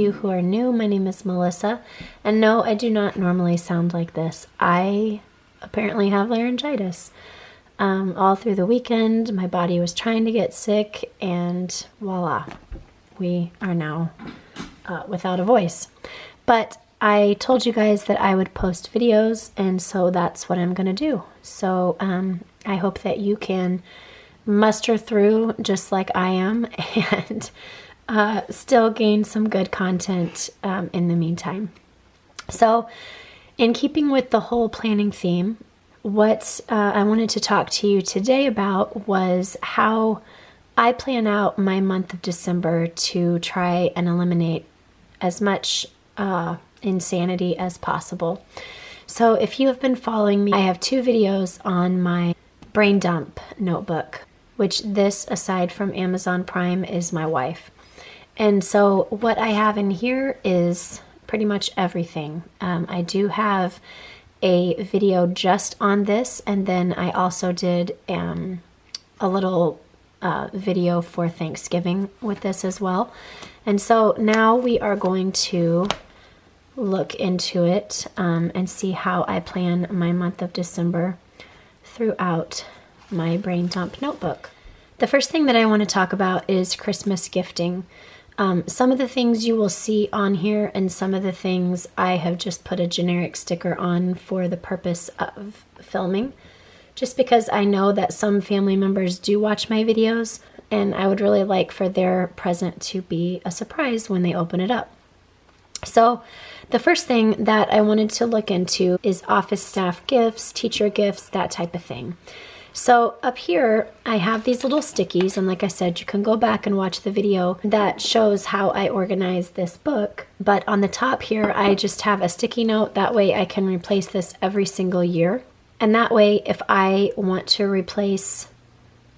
you who are new, my name is Melissa, and no, I do not normally sound like this. I apparently have laryngitis. All through the weekend, my body was trying to get sick, and voila, we are now without a voice. But I told you guys that I would post videos, and so that's what I'm going to do. So I hope that you can muster through just like I am and still gain some good content in the meantime. So in keeping with the whole planning theme, what I wanted to talk to you today about was how I plan out my month of December to try and eliminate as much insanity as possible. So if you have been following me, I have 2 videos on my brain dump notebook, which this, aside from Amazon Prime, is my wife. And so what I have in here is pretty much everything. I do have a video just on this, and then I also did a little video for Thanksgiving with this as well. And so now we are going to look into it and see how I plan my month of December throughout my brain dump notebook. The first thing that I want to talk about is Christmas gifting. Some of the things you will see on here, and some of the things I have just put a generic sticker on for the purpose of filming, just because I know that some family members do watch my videos, and I would really like for their present to be a surprise when they open it up. So the first thing that I wanted to look into is office staff gifts, teacher gifts, that type of thing. So up here, I have these little stickies, and like I said, you can go back and watch the video that shows how I organize this book. But on the top here, I just have a sticky note. That way I can replace this every single year. And that way, if I want to replace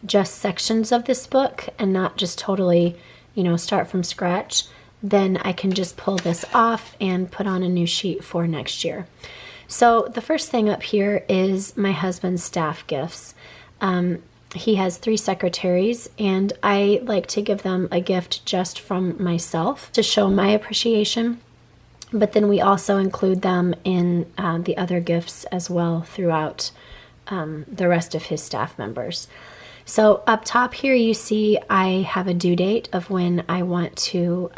just sections of this book and not just totally, start from scratch, then I can just pull this off and put on a new sheet for next year. So the first thing up here is my husband's staff gifts. He has 3 secretaries, and I like to give them a gift just from myself to show my appreciation. But then we also include them in the other gifts as well throughout the rest of his staff members. So up top here, you see I have a due date of when I want to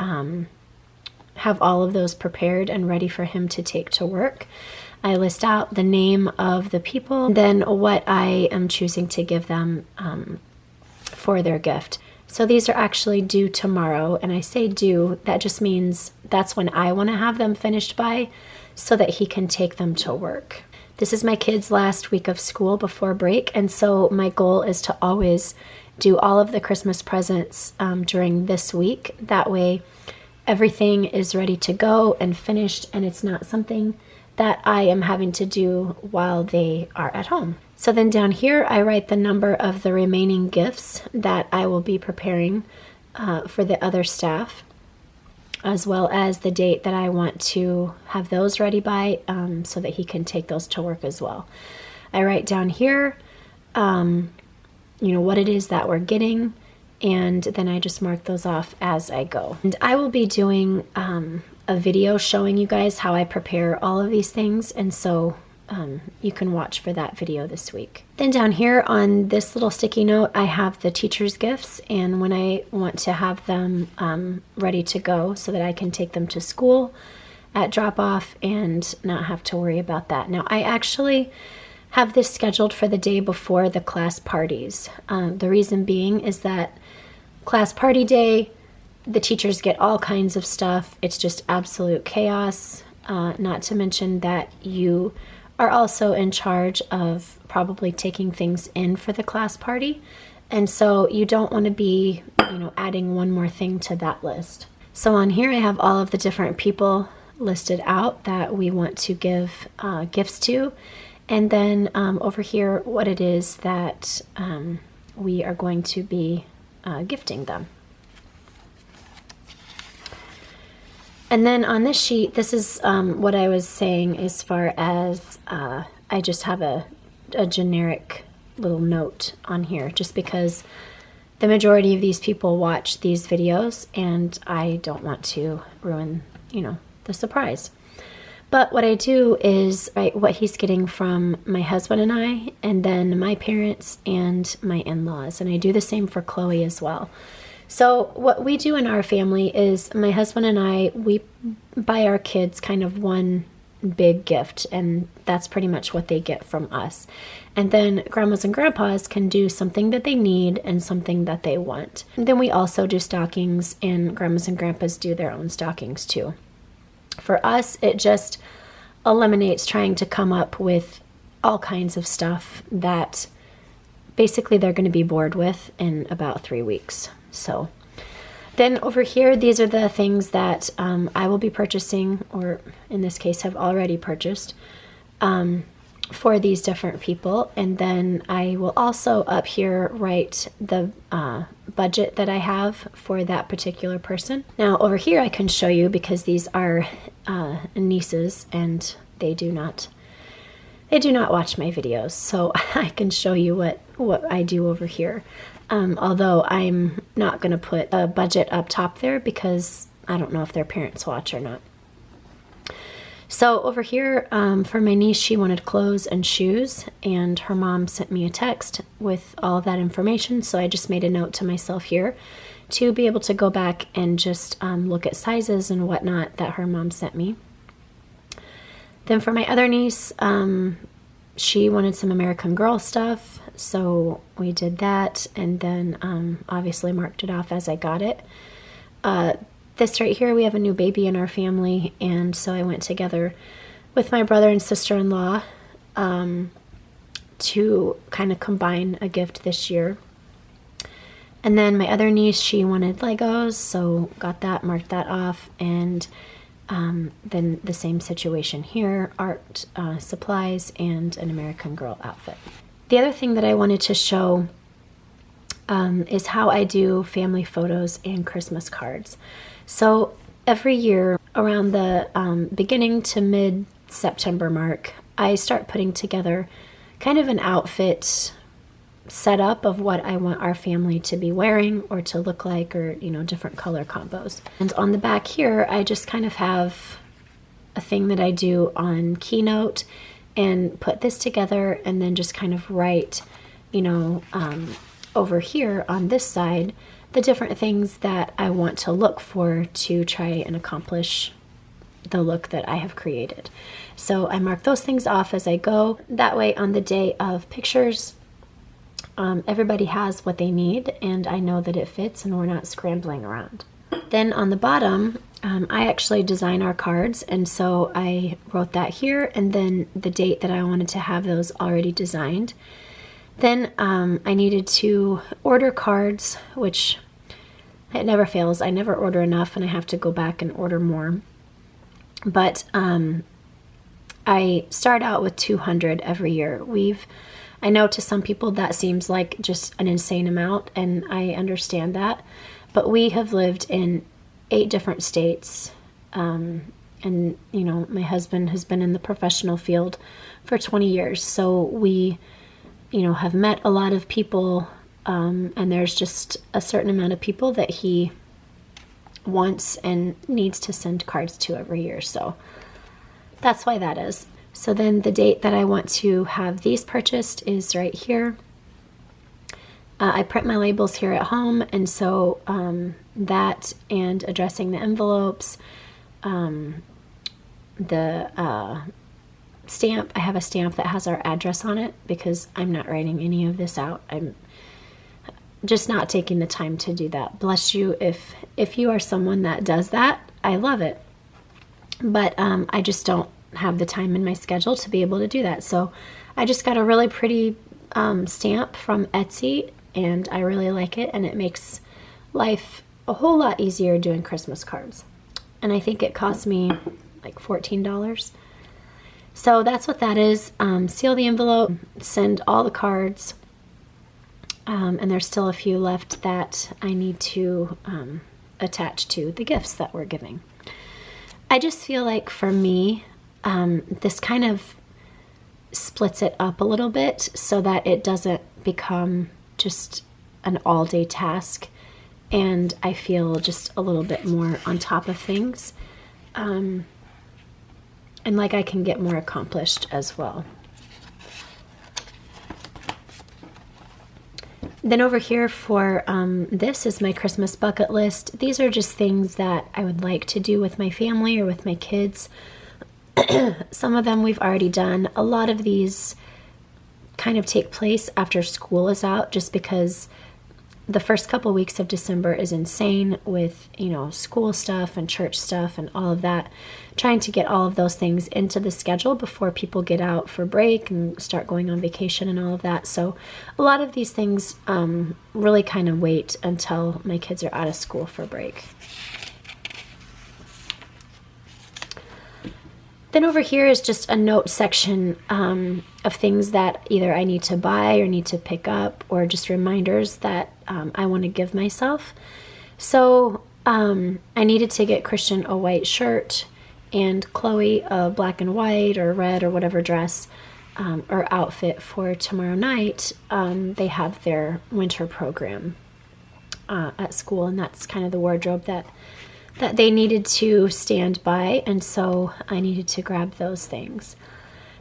have all of those prepared and ready for him to take to work. I list out the name of the people, then what I am choosing to give them for their gift. So these are actually due tomorrow, and I say due, that just means that's when I want to have them finished by, so that he can take them to work. This is my kids' last week of school before break, and so my goal is to always do all of the Christmas presents during this week. That way everything is ready to go and finished, and it's not something that I am having to do while they are at home. So then down here, I write the number of the remaining gifts that I will be preparing for the other staff, as well as the date that I want to have those ready by, so that he can take those to work as well. I write down here, what it is that we're getting, and then I just mark those off as I go. And I will be doing a video showing you guys how I prepare all of these things, and so you can watch for that video this week. Then down here on this little sticky note, I have the teacher's gifts, and when I want to have them ready to go so that I can take them to school at drop-off and not have to worry about that. Now, I actually have this scheduled for the day before the class parties. The reason being is that class party day, the teachers get all kinds of stuff. It's just absolute chaos, not to mention that you are also in charge of probably taking things in for the class party. And so you don't want to be, adding one more thing to that list. So on here I have all of the different people listed out that we want to give gifts to. And then over here, what it is that we are going to be gifting them. And then on this sheet, this is what I was saying as far as I just have a generic little note on here, just because the majority of these people watch these videos, and I don't want to ruin, you know, the surprise. But what I do is write what he's getting from my husband and I, and then my parents and my in-laws. And I do the same for Chloe as well. So what we do in our family is my husband and I, we buy our kids kind of one big gift, and that's pretty much what they get from us. And then grandmas and grandpas can do something that they need and something that they want. And then we also do stockings, and grandmas and grandpas do their own stockings too. For us, it just eliminates trying to come up with all kinds of stuff that basically they're going to be bored with in about 3 weeks. So then over here, these are the things that I will be purchasing, or in this case have already purchased, for these different people. And then I will also up here write the budget that I have for that particular person. Now over here I can show you, because these are nieces and they do not watch my videos, so I can show you what I do over here. Although I'm not going to put a budget up top there because I don't know if their parents watch or not. So over here, for my niece, she wanted clothes and shoes, and her mom sent me a text with all of that information. So I just made a note to myself here to be able to go back and just look at sizes and whatnot that her mom sent me. Then for my other niece, she wanted some American Girl stuff, so we did that, and then obviously marked it off as I got it. This right here, we have a new baby in our family, and so I went together with my brother and sister-in-law to kind of combine a gift this year. And then my other niece, she wanted Legos, so got that, marked that off, and then the same situation here, art supplies and an American Girl outfit. The other thing that I wanted to show is how I do family photos and Christmas cards. So every year around the beginning to mid-September mark, I start putting together kind of an outfit setup of what I want our family to be wearing or to look like, or, you know, different color combos. And on the back here, I just kind of have a thing that I do on Keynote and put this together, and then just kind of write, you know, over here on this side, the different things that I want to look for to try and accomplish the look that I have created. So I mark those things off as I go. That way on the day of pictures, everybody has what they need, and I know that it fits and we're not scrambling around. Then on the bottom, I actually design our cards, and so I wrote that here, and then the date that I wanted to have those already designed. Then I needed to order cards, which it never fails. I never order enough, and I have to go back and order more. But I start out with 200 every year. I know to some people that seems like just an insane amount, and I understand that. But we have lived in 8 different states, and, you know, my husband has been in the professional field for 20 years. So we, you know, have met a lot of people, and there's just a certain amount of people that he wants and needs to send cards to every year. So that's why that is. So then the date that I want to have these purchased is right here. I print my labels here at home, and so that and addressing the envelopes, the stamp, I have a stamp that has our address on it because I'm not writing any of this out. I'm just not taking the time to do that. Bless you if you are someone that does that. I love it. But I just don't have the time in my schedule to be able to do that. So I just got a really pretty stamp from Etsy, and I really like it, and it makes life a whole lot easier doing Christmas cards. And I think it cost me like $14. So that's what that is. Seal the envelope, send all the cards, and there's still a few left that I need to attach to the gifts that we're giving. I just feel like for me, this kind of splits it up a little bit so that it doesn't become just an all-day task, and I feel just a little bit more on top of things, and like I can get more accomplished as well. Then over here for this is my Christmas bucket list. These are just things that I would like to do with my family or with my kids. Some of them we've already done. A lot of these kind of take place after school is out, just because the first couple weeks of December is insane with, you know, school stuff and church stuff and all of that. Trying to get all of those things into the schedule before people get out for break and start going on vacation and all of that. So a lot of these things really kind of wait until my kids are out of school for break. Then over here is just a note section of things that either I need to buy or need to pick up, or just reminders that I want to give myself. So I needed to get Christian a white shirt and Chloe a black and white or red or whatever dress or outfit for tomorrow night. They have their winter program at school, and that's kind of the wardrobe that they needed to stand by, and so I needed to grab those things.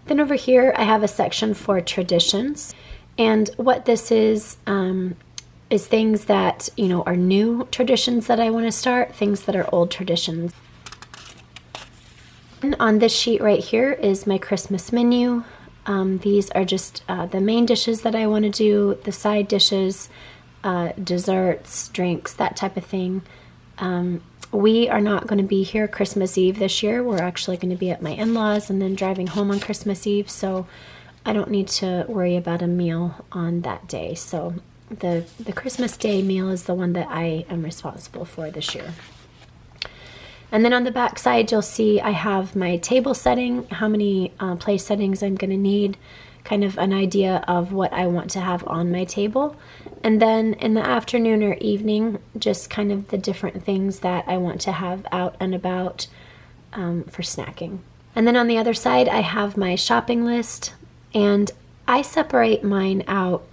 Then over here I have a section for traditions, and what this is things that, you know, are new traditions that I want to start, things that are old traditions. And on this sheet right here is my Christmas menu. These are just the main dishes that I want to do, the side dishes, desserts, drinks, that type of thing. We are not going to be here Christmas Eve this year. We're actually going to be at my in-laws and then driving home on Christmas Eve, so I don't need to worry about a meal on that day. So the Christmas Day meal is the one that I am responsible for this year. And then on the back side, you'll see I have my table setting, how many place settings I'm going to need, kind of an idea of what I want to have on my table. And then in the afternoon or evening, just kind of the different things that I want to have out and about for snacking. And then on the other side, I have my shopping list, and I separate mine out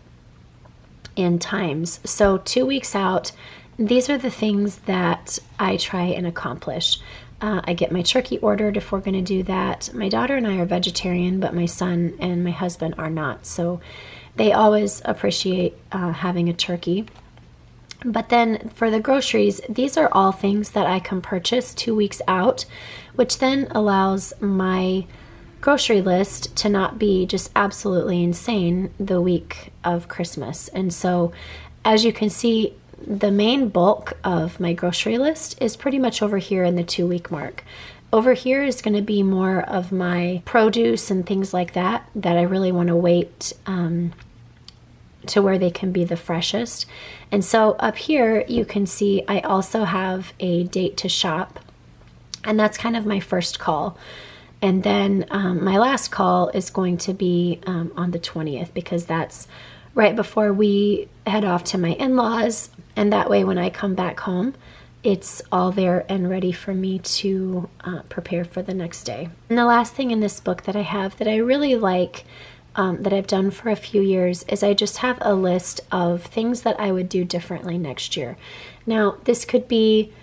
in times. So 2 weeks out, these are the things that I try and accomplish. I get my turkey ordered if we're going to do that. My daughter and I are vegetarian, but my son and my husband are not. So they always appreciate having a turkey. But then for the groceries, these are all things that I can purchase 2 weeks out, which then allows my grocery list to not be just absolutely insane the week of Christmas. And so as you can see, the main bulk of my grocery list is pretty much over here in the 2 week mark. Over here is going to be more of my produce and things like that I really want to wait to where they can be the freshest. And so up here you can see I also have a date to shop, and that's kind of my first call. And then my last call is going to be on the 20th, because that's right before we head off to my in-laws, and that way when I come back home, it's all there and ready for me to prepare for the next day. And the last thing in this book that I have that I really like, that I've done for a few years, is I just have a list of things that I would do differently next year. Now, this could be,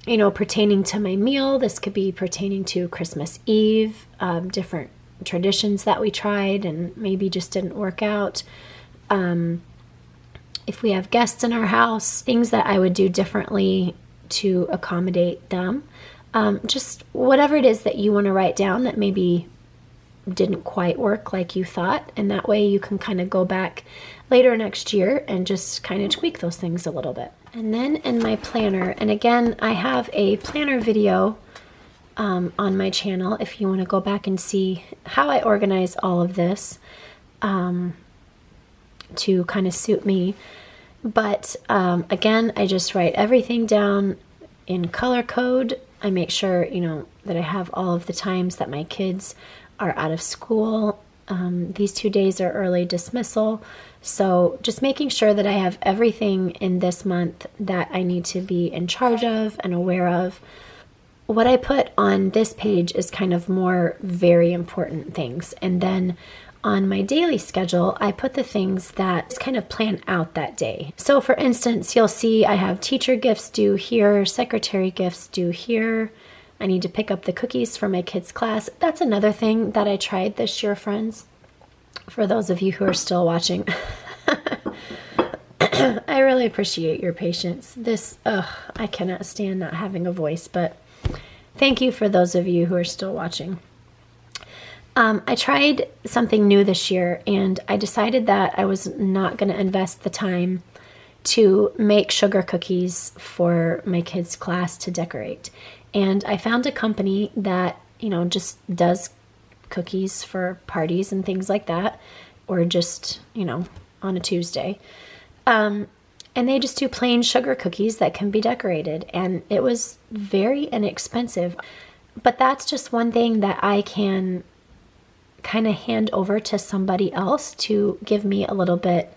you know, pertaining to my meal. This could be pertaining to Christmas Eve, different traditions that we tried and maybe just didn't work out. If we have guests in our house, things that I would do differently to accommodate them. Just whatever it is that you want to write down that maybe didn't quite work like you thought, and that way you can kind of go back later next year and just kind of tweak those things a little bit. And then in my planner, and again, I have a planner video on my channel if you want to go back and see how I organize all of this to kind of suit me. But again, I just write everything down in color code. I make sure, you know, that I have all of the times that my kids are out of school. These 2 days are early dismissal. So just making sure that I have everything in this month that I need to be in charge of and aware of. What I put on this page is kind of more very important things. And then on my daily schedule, I put the things that kind of plan out that day. So for instance, you'll see I have teacher gifts due here, secretary gifts due here. I need to pick up the cookies for my kids' class. That's another thing that I tried this year, friends. For those of you who are still watching, I really appreciate your patience. I cannot stand not having a voice, but thank you for those of you who are still watching. I tried something new this year, and I decided that I was not going to invest the time to make sugar cookies for my kids' class to decorate. And I found a company that, just does cookies for parties and things like that, or just, on a Tuesday. And they just do plain sugar cookies that can be decorated. And it was very inexpensive. But that's just one thing that I can kind of hand over to somebody else to give me a little bit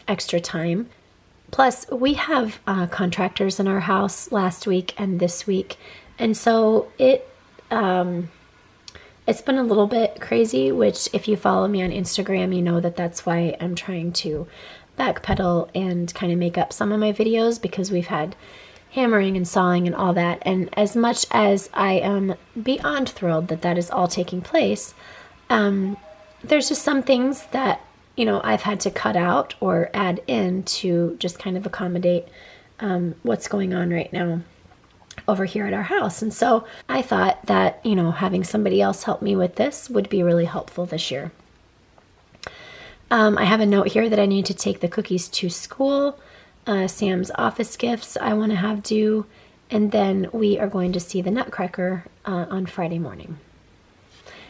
extra time. Plus, we have contractors in our house last week and this week. And so it's been a little bit crazy, which if you follow me on Instagram, you know that that's why I'm trying to backpedal and kind of make up some of my videos, because we've had hammering and sawing and all that. And as much as I am beyond thrilled that that is all taking place, there's just some things that, I've had to cut out or add in to just kind of accommodate what's going on right now over here at our house. And so I thought that, having somebody else help me with this would be really helpful this year. I have a note here that I need to take the cookies to school. Sam's office gifts I want to have due, and then we are going to see the Nutcracker on Friday morning.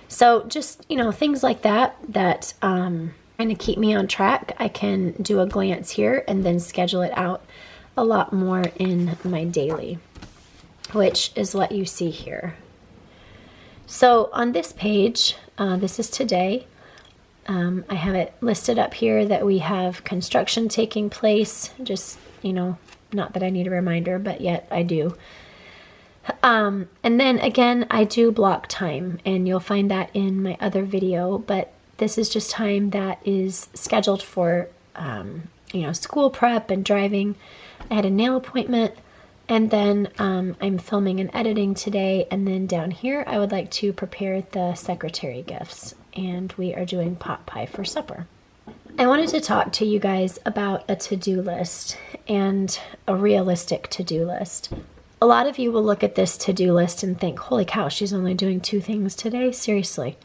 So just, things like that kind of keep me on track. I can do a glance here and then schedule it out a lot more in my daily, which is what you see here. So on this page, this is today. I have it listed up here that we have construction taking place. Just, not that I need a reminder, but yet I do. And then again, I do block time, and you'll find that in my other video, but this is just time that is scheduled for, school prep and driving. I had a nail appointment, and then I'm filming and editing today. And then down here, I would like to prepare the secretary gifts, and we are doing pot pie for supper. I wanted to talk to you guys about a to-do list, and a realistic to-do list. A lot of you will look at this to-do list and think, holy cow, she's only doing 2 things today? Seriously.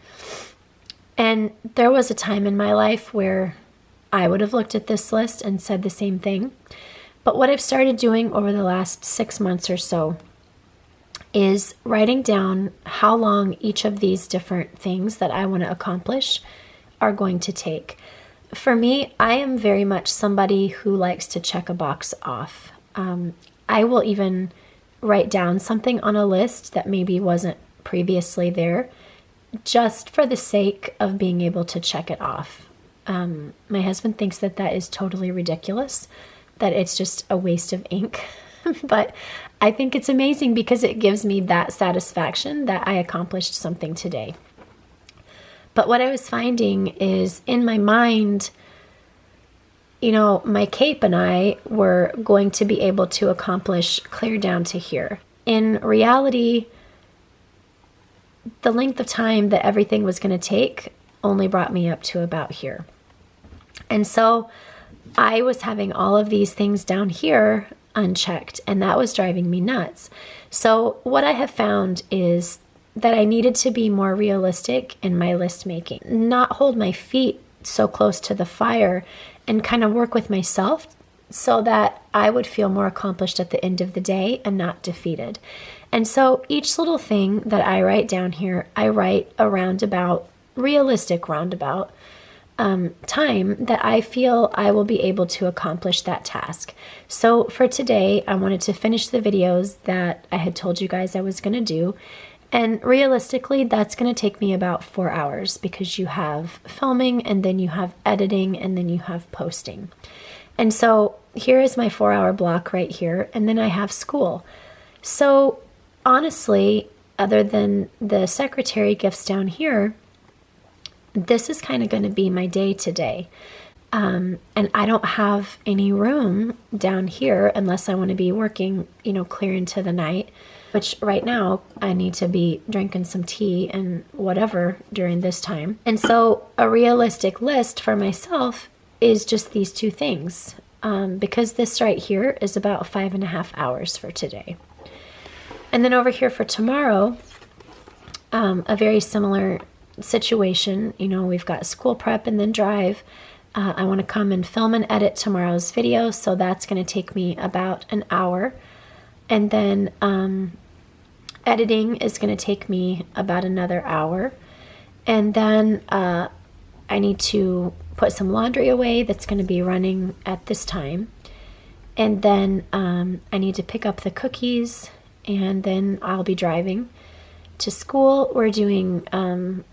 And there was a time in my life where I would have looked at this list and said the same thing. But what I've started doing over the last 6 months or so is writing down how long each of these different things that I want to accomplish are going to take. For me, I am very much somebody who likes to check a box off. I will even write down something on a list that maybe wasn't previously there, just for the sake of being able to check it off. My husband thinks that that is totally ridiculous, that it's just a waste of ink. But I think it's amazing because it gives me that satisfaction that I accomplished something today. But what I was finding is in my mind, my cape and I were going to be able to accomplish clear down to here. In reality, the length of time that everything was going to take only brought me up to about here. And so I was having all of these things down here unchecked, and that was driving me nuts. So what I have found is that I needed to be more realistic in my list making, not hold my feet so close to the fire, and kind of work with myself so that I would feel more accomplished at the end of the day and not defeated. And so each little thing that I write down here, I write a realistic roundabout time that I feel I will be able to accomplish that task. So for today, I wanted to finish the videos that I had told you guys I was going to do. And realistically, that's going to take me about 4 hours because you have filming, and then you have editing, and then you have posting. And so here is my 4-hour block right here, and then I have school. So honestly, other than the secretary gifts down here, this is kind of going to be my day today. And I don't have any room down here unless I want to be working, you know, clear into the night, which right now I need to be drinking some tea and whatever during this time. And so a realistic list for myself is just these two things, because this right here is about 5.5 hours for today. And then over here for tomorrow, a very similar situation. You know, we've got school prep and then drive. I want to come and film and edit tomorrow's video, so that's going to take me about an hour. And then editing is going to take me about another hour. And then I need to put some laundry away that's going to be running at this time. And then I need to pick up the cookies, and then I'll be driving to school. We're doing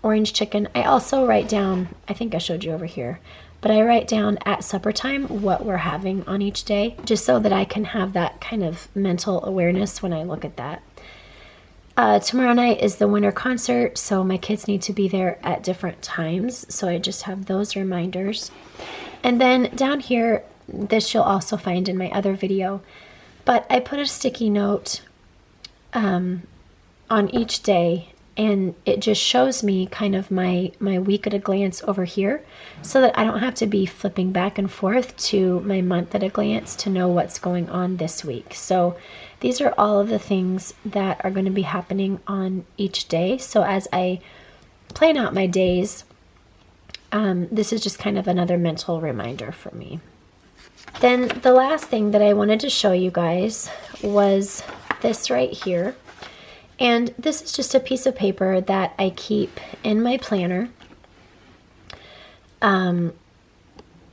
orange chicken. I also write down, I think I showed you over here, but I write down at supper time what we're having on each day, just so that I can have that kind of mental awareness when I look at that. Tomorrow night is the winter concert, so my kids need to be there at different times, so I just have those reminders. And then down here, this you'll also find in my other video, but I put a sticky note on each day, and it just shows me kind of my week at a glance over here, so that I don't have to be flipping back and forth to my month at a glance to know what's going on this week. So these are all of the things that are going to be happening on each day. So as I plan out my days, this is just kind of another mental reminder for me. Then the last thing that I wanted to show you guys was this right here. And this is just a piece of paper that I keep in my planner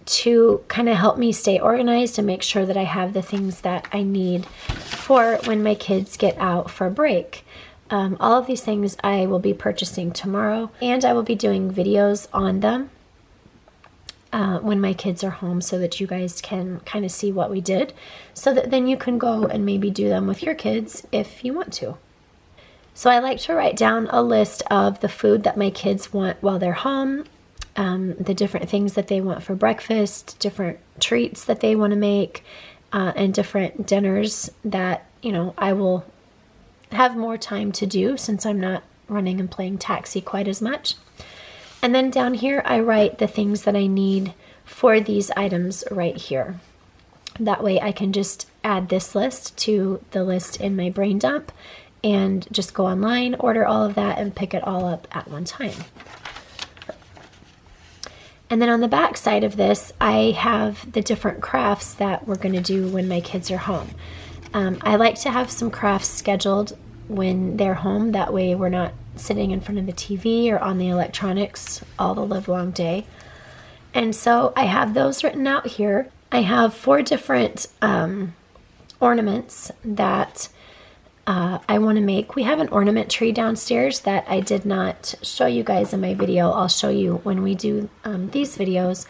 to kind of help me stay organized and make sure that I have the things that I need for when my kids get out for break. All of these things I will be purchasing tomorrow, and I will be doing videos on them when my kids are home, so that you guys can kind of see what we did, so that then you can go and maybe do them with your kids if you want to. So I like to write down a list of the food that my kids want while they're home, the different things that they want for breakfast, different treats that they want to make, and different dinners that, you know, I will have more time to do since I'm not running and playing taxi quite as much. And then down here, I write the things that I need for these items right here. That way I can just add this list to the list in my brain dump and just go online, order all of that, and pick it all up at one time. And then on the back side of this, I have the different crafts that we're going to do when my kids are home. I like to have some crafts scheduled when they're home. That way we're not sitting in front of the TV or on the electronics all the live long day. And so I have those written out here. I have 4 different ornaments that I want to make. We have an ornament tree downstairs that I did not show you guys in my video. I'll show you when we do these videos.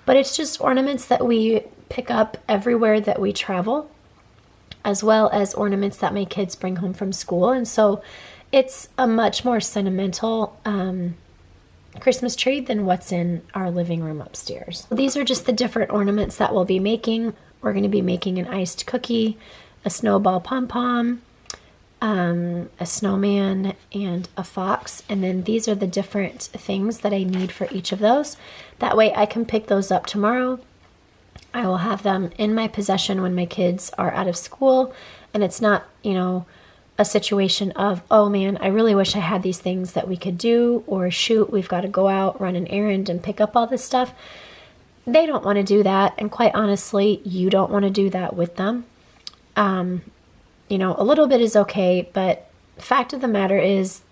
But it's just ornaments that we pick up everywhere that we travel, as well as ornaments that my kids bring home from school. And so it's a much more sentimental Christmas tree than what's in our living room upstairs. These are just the different ornaments that we'll be making. We're going to be making an iced cookie, a snowball pom-pom, a snowman, and a fox. And then these are the different things that I need for each of those. That way I can pick those up tomorrow. I will have them in my possession when my kids are out of school, and it's not, you know, a situation of, oh man, I really wish I had these things that we could do, or shoot, we've got to go out, run an errand, and pick up all this stuff. They don't want to do that, and quite honestly, you don't want to do that with them. You know, a little bit is okay, but the fact of the matter is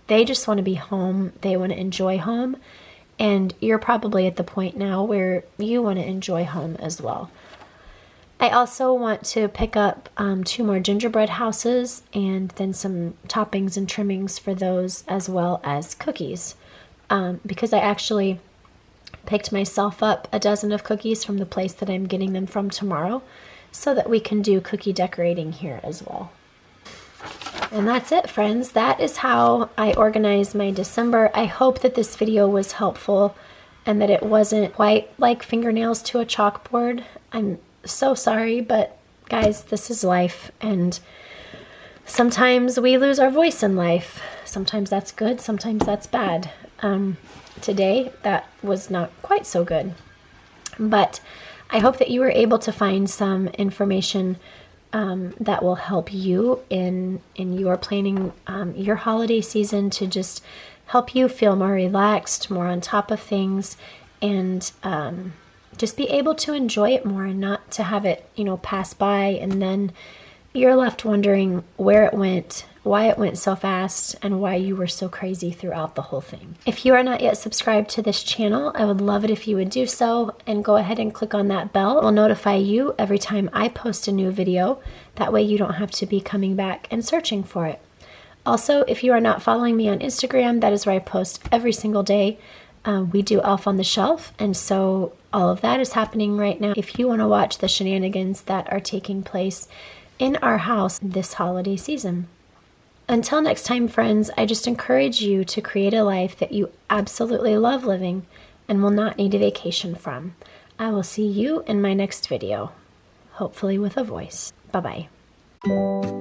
they just want to be home. They want to enjoy home. And you're probably at the point now where you want to enjoy home as well. I also want to pick up 2 more gingerbread houses, and then some toppings and trimmings for those, as well as cookies. Because I actually picked myself up a dozen of cookies from the place that I'm getting them from tomorrow, so that we can do cookie decorating here as well. And that's it, friends. That is how I organize my December. I hope that this video was helpful and that it wasn't quite like fingernails to a chalkboard. I'm so sorry, but guys, this is life, and sometimes we lose our voice in life. Sometimes that's good, sometimes that's bad. Today, that was not quite so good. But I hope that you were able to find some information that will help you in your planning your holiday season, to just help you feel more relaxed, more on top of things, and just be able to enjoy it more, and not to have it, pass by and then you're left wondering where it went, why it went so fast, and why you were so crazy throughout the whole thing. If you are not yet subscribed to this channel, I would love it if you would do so, and go ahead and click on that bell. It will notify you every time I post a new video. That way you don't have to be coming back and searching for it. Also, if you are not following me on Instagram, that is where I post every single day. We do Elf on the Shelf, and so all of that is happening right now. If you want to watch the shenanigans that are taking place in our house this holiday season. Until next time, friends, I just encourage you to create a life that you absolutely love living and will not need a vacation from. I will see you in my next video, hopefully with a voice. Bye-bye.